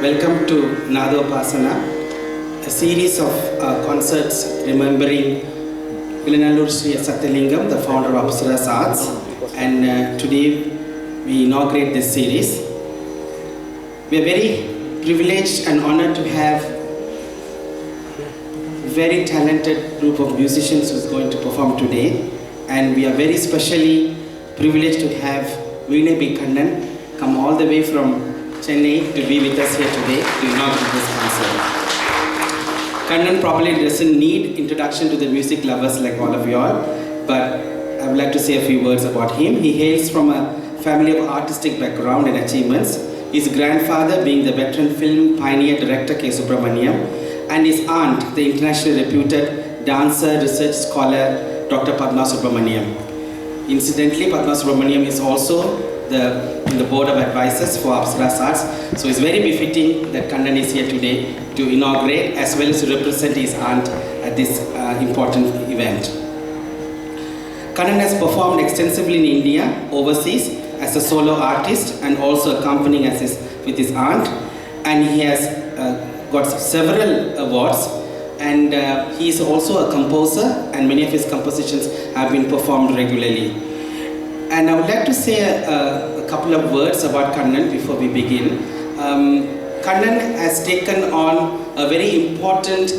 Welcome to Nadopasana, a series of concerts remembering Vilanallur Sri Sathyalingam, the founder of Apsaras Arts, and today we inaugurate this series. We are very privileged and honored to have a very talented group of musicians who is going to perform today, and we are very specially privileged to have Veena B. Kannan come all the way from Chennai to be with us here today to inaugurate this concert. Kannan probably doesn't need introduction to the music lovers like all of you all, but I would like to say a few words about him. He hails from a family of artistic background and achievements. His grandfather being the veteran film pioneer director K. Subramaniam, and his aunt, the internationally reputed dancer, research scholar Dr. Padma Subramaniam. Incidentally, Padma Subramaniam is also in the board of advisors for Apsaras Arts, so it's very befitting that Kannan is here today to inaugurate as well as to represent his aunt at this important event. Kannan has performed extensively in India, overseas, as a solo artist and also accompanying with his aunt, and he has got several awards, and he is also a composer, and many of his compositions have been performed regularly. And I would like to say a couple of words about Kannan before we begin. Kannan has taken on a very important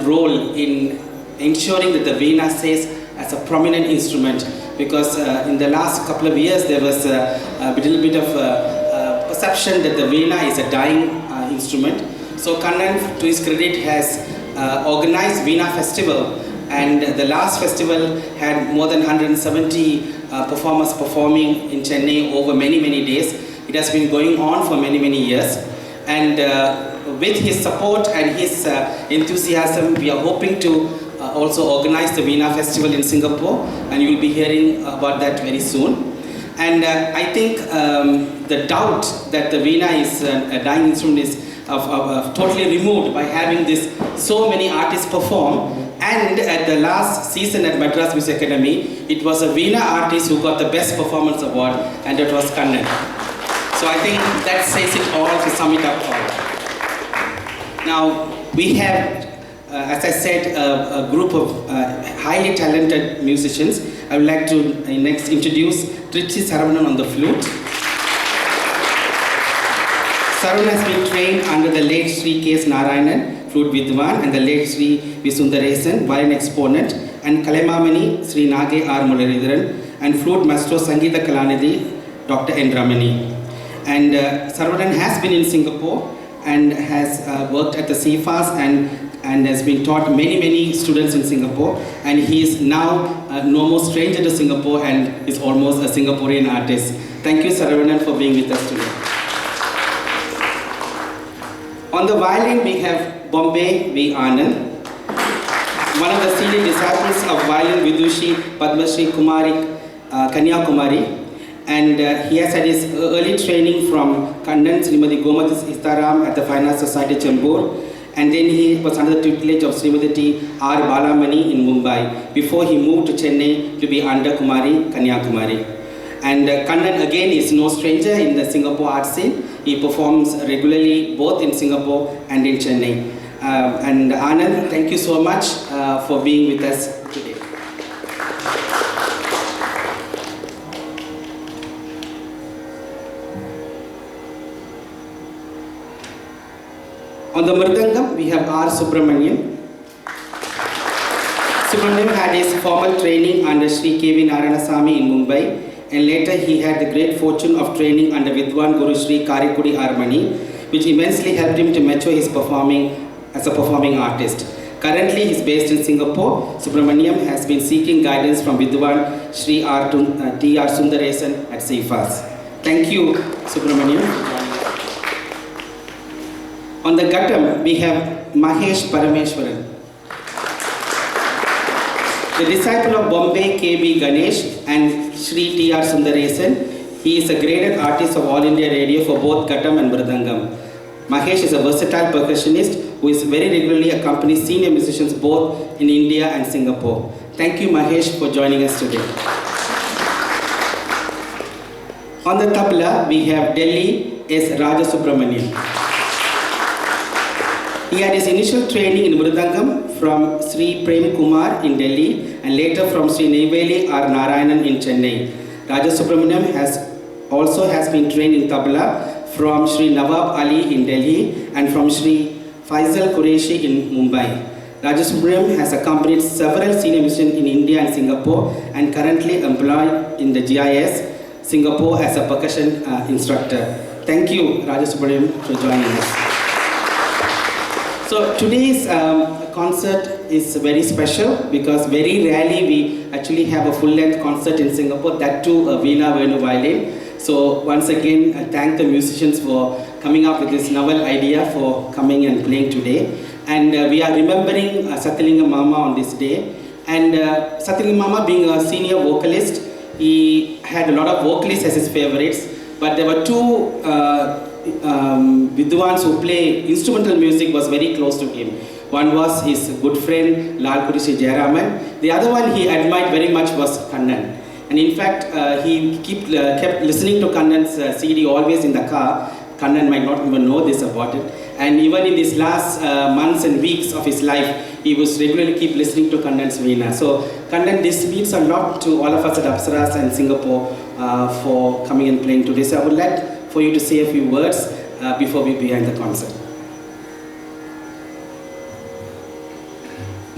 role in ensuring that the Veena stays as a prominent instrument, because in the last couple of years there was a little bit of perception that the Veena is a dying instrument. So Kannan, to his credit, has organized Veena Festival, and the last festival had more than 170 performers performing in Chennai over many days. It has been going on for many years, and with his support and his enthusiasm, we are hoping to also organize the Veena Festival in Singapore, and you will be hearing about that very soon. And I think the doubt that the Veena is a dying instrument is totally removed by having so many artists perform. And at the last season at Madras Music Academy, it was a Veena artist who got the best performance award, and that was Kannan. So I think that says it all, to sum it up all. Now we have, as I said, a group of highly talented musicians. I would like to next introduce Trichy Saravanan on the flute. Saravanan has been trained under the late Sri K. S. Narayanan, flute Vidwan, and the late Sri V. Sundaresan, violin exponent, and Kalaimamani, Sri Nage R. Mularidharan, and flute maestro Sangeeta Kalanidhi, Dr. N. Ramani. And Saravanan has been in Singapore and has worked at the CFAS and has been taught many students in Singapore, and he is now no more stranger to Singapore and is almost a Singaporean artist. Thank you, Saravanan, for being with us today. On the violin, we have Bombay V. Anand, one of the senior disciples of violin Vidushi Padma Shri Kumari, Kanyakumari, and he has had his early training from Kannan Srimati Gomati Istaram at the Fine Arts Society Chembur, and then he was under the tutelage of Srimati T. R. Balamani in Mumbai before he moved to Chennai to be under Kumari, Kanyakumari. And Kannan again is no stranger in the Singapore art scene. He performs regularly both in Singapore and in Chennai. And Anand, thank you so much for being with us today. On the Mridangam, we have R. Subramaniam. Subramaniam had his formal training under Sri K. V. Narayanasamy in Mumbai, and later he had the great fortune of training under Vidwan Guru Sri Karikudi Armani, which immensely helped him to mature his performing as a performing artist. Currently, he is based in Singapore. Subramaniam has been seeking guidance from Vidwan Sri T. R. Sundaresan at CFAS. Thank you, Subramaniam. On the Ghattam, we have Mahesh Parameshwaran, the disciple of Bombay K. B. Ganesh and Sri T. R. Sundaresan. He is a graded artist of All India Radio for both Ghattam and Mridangam. Mahesh is a versatile percussionist who is very regularly accompanies senior musicians both in India and Singapore. Thank you, Mahesh, for joining us today. On the tabla, we have Delhi S. Rajasubramanian. He had his initial training in Mridangam from Sri Prem Kumar in Delhi and later from Sri Neyveli R. Narayanan in Chennai. Raja Subramaniam also has been trained in tabla from Sri Nawab Ali in Delhi and from Sri Faisal Qureshi in Mumbai. Raja Subramaniam has accompanied several senior musicians in India and Singapore and currently employed in the GIS Singapore as a percussion instructor. Thank you, Raja Subramaniam, for joining us. So today's concert is very special because very rarely we actually have a full-length concert in Singapore, that too a Veena Venu violin. So once again, I thank the musicians for coming up with this novel idea for coming and playing today. And we are remembering Sathyalinga Mama on this day. And Sathyalinga Mama being a senior vocalist, he had a lot of vocalists as his favorites, but there were two Vidwans who play instrumental music was very close to him. One was his good friend Lal Kurishi Jayaraman. The other one he admired very much was Kannan. And in fact, he kept listening to Kannan's CD always in the car. Kannan might not even know this about it. And even in these last months and weeks of his life, he was regularly keep listening to Kannan's Veena. So Kannan, this means a lot to all of us at Apsaras and Singapore for coming and playing today. So I would like for you to say a few words before we begin the concert.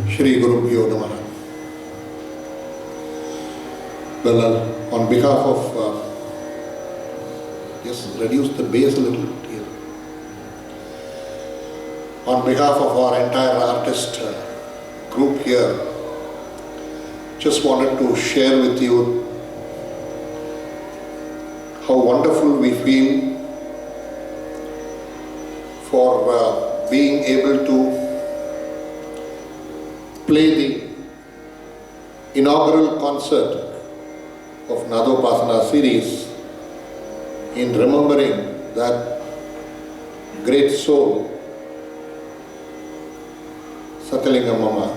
Shri Gurubhyo Namaha. Well, on behalf of, just reduce the bass a little bit here. On behalf of our entire artist group here, just wanted to share with you how wonderful we feel for being able to play the inaugural concert of Nadopasana series in remembering that great soul, Sathyalinga Mama.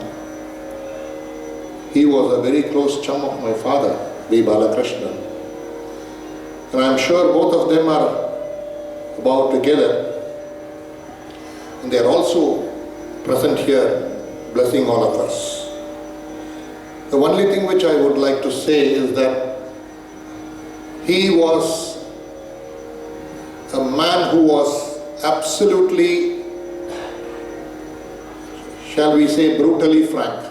He was a very close chum of my father, V. Balakrishnan. And I'm sure both of them are about together. And they are also present here, blessing all of us. The only thing which I would like to say is that he was a man who was absolutely, shall we say, brutally frank,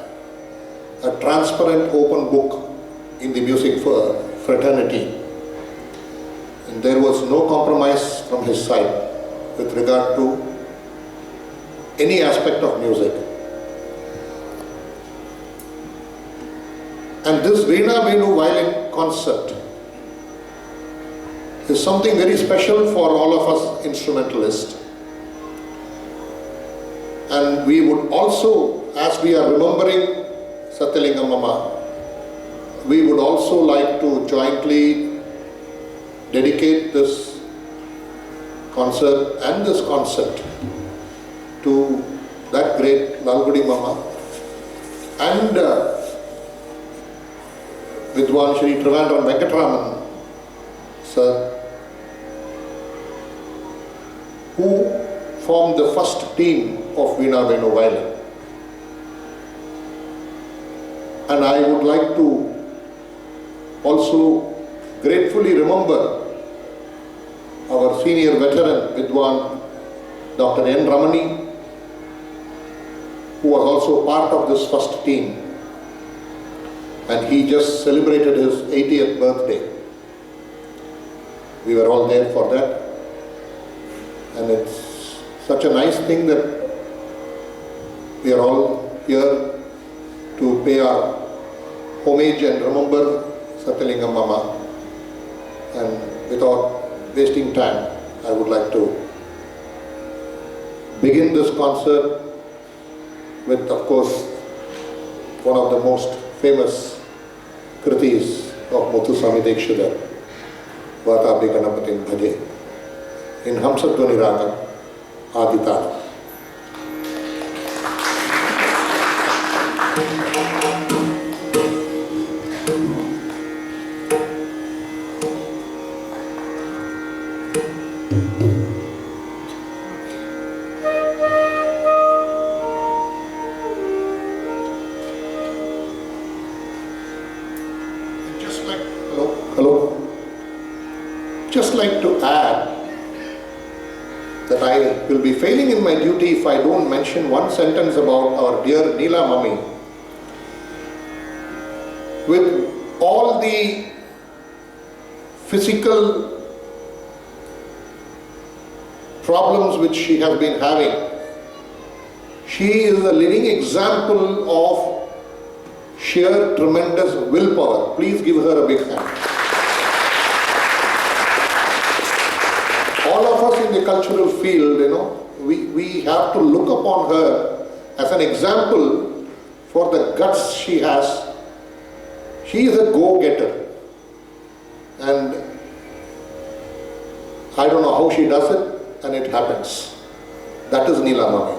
a transparent open book in the music fraternity. And there was no compromise from his side with regard to any aspect of music. And this Veena Venu violin concert is something very special for all of us instrumentalists. And we would also, as we are remembering Sathyalinga Mama, we would also like to jointly dedicate this concert and this concert to that great Lalgudi Mama and Vidwan Shri Trivandrum Venkatraman Sir, who formed the first team of Veena Venu violin. And I would like to also gratefully remember our senior veteran Vidwan Dr. N. Ramani, who was also part of this first team. And he just celebrated his 80th birthday. We were all there for that. And it's such a nice thing that we are all here to pay our homage and remember Sathyalinga Mama. And without wasting time, I would like to begin this concert with, of course, one of the most famous kritis of Muthuswami Dekshidhar, Vatabhi Ganapatin Bhaje, in Hamsadhvani Ragam, Aditala. that I will be failing in my duty if I don't mention one sentence about our dear Neela Mummy. With all the physical problems which she has been having, she is a living example of sheer tremendous willpower. Please give her a big hand. All of us in the cultural field, we have to look upon her as an example for the guts she has. She is a go-getter, and I don't know how she does it, and it happens. That is Neela Mummy.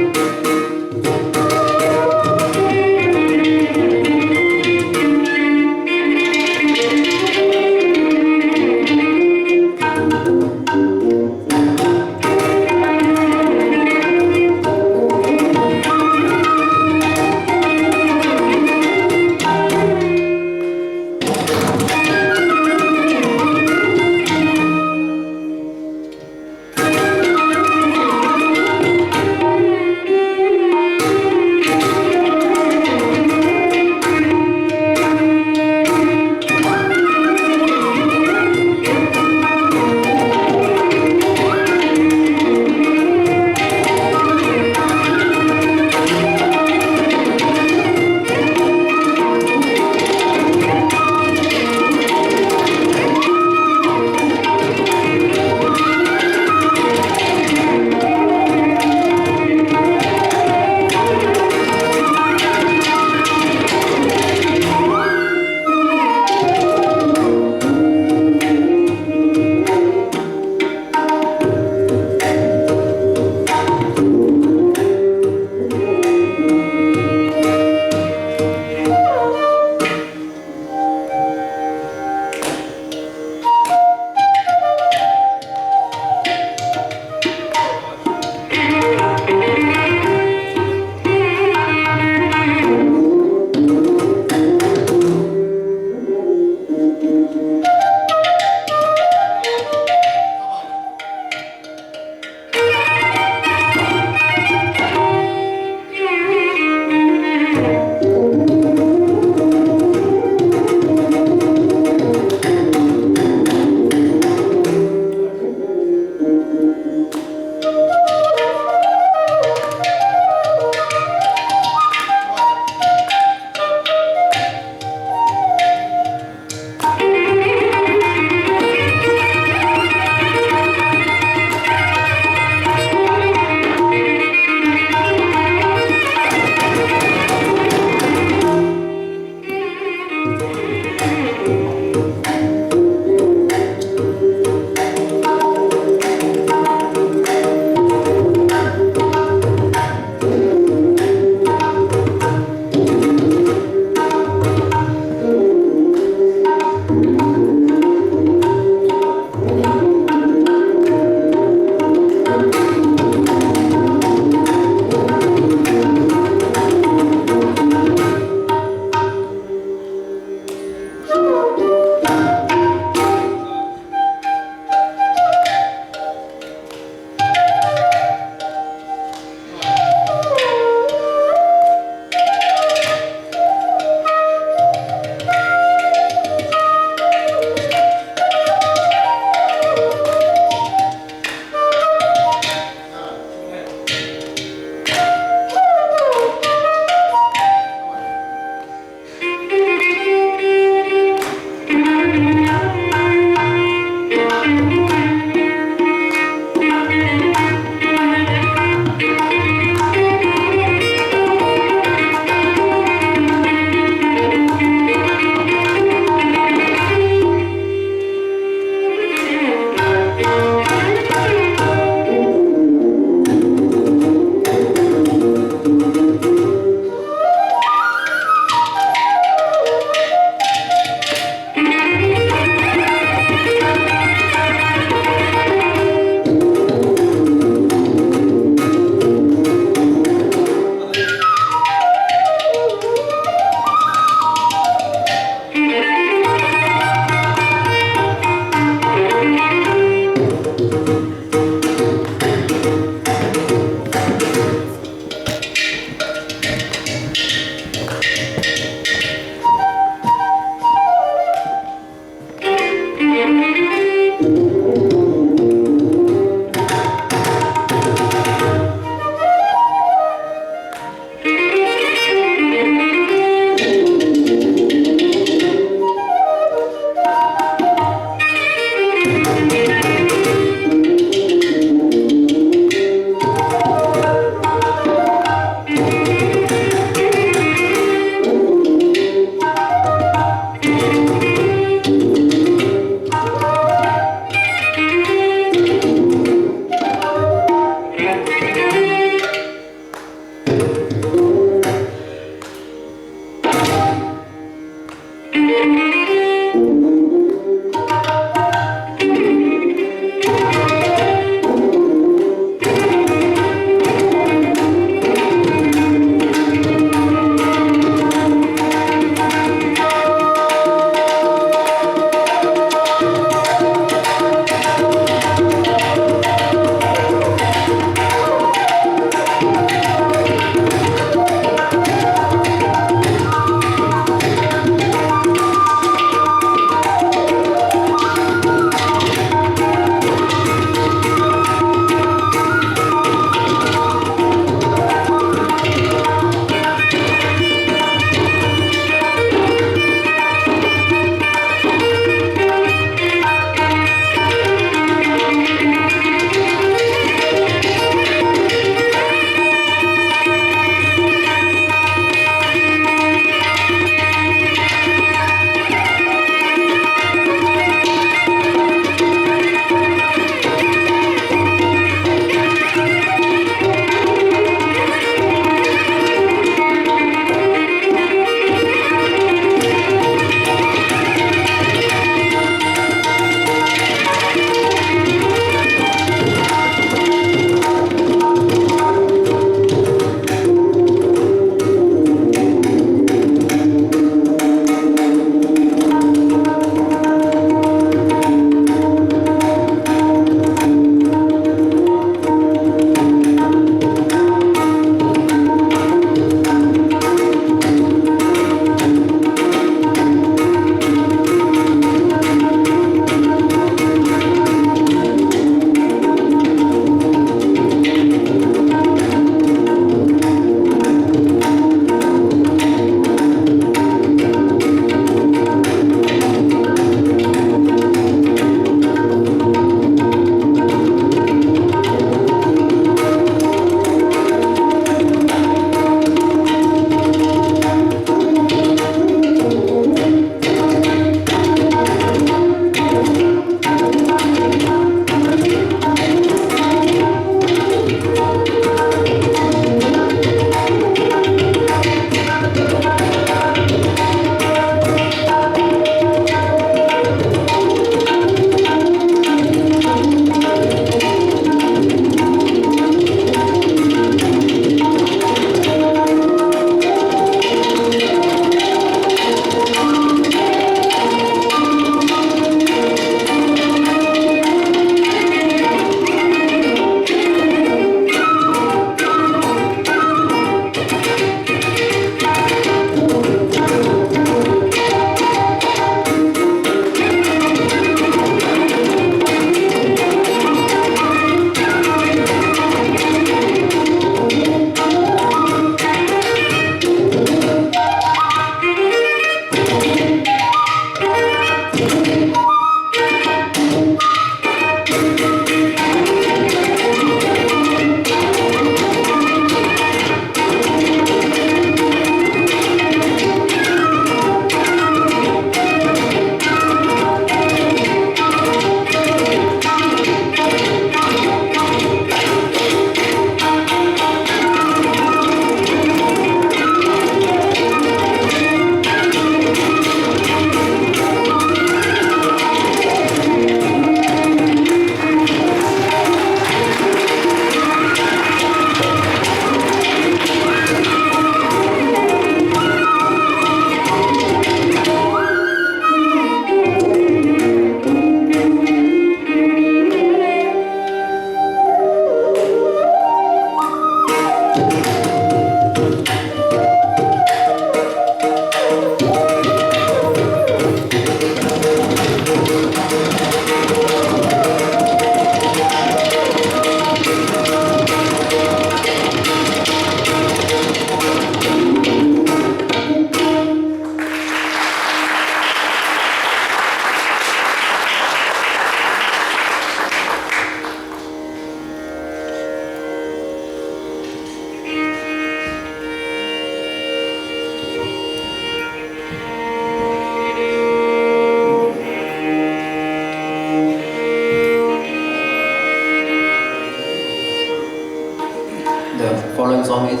following song is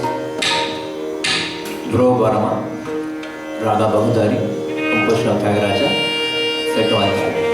Bro Barama, Raga Bahudari, composition of Tyagaraja, set to Alpha.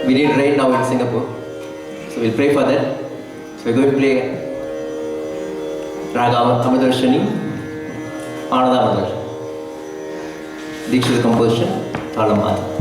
we need rain now in Singapore. So we'll pray for that. So we're going to play Raga Amadarshani, Ananda Amadarshani. Dikshita composition, Talamada.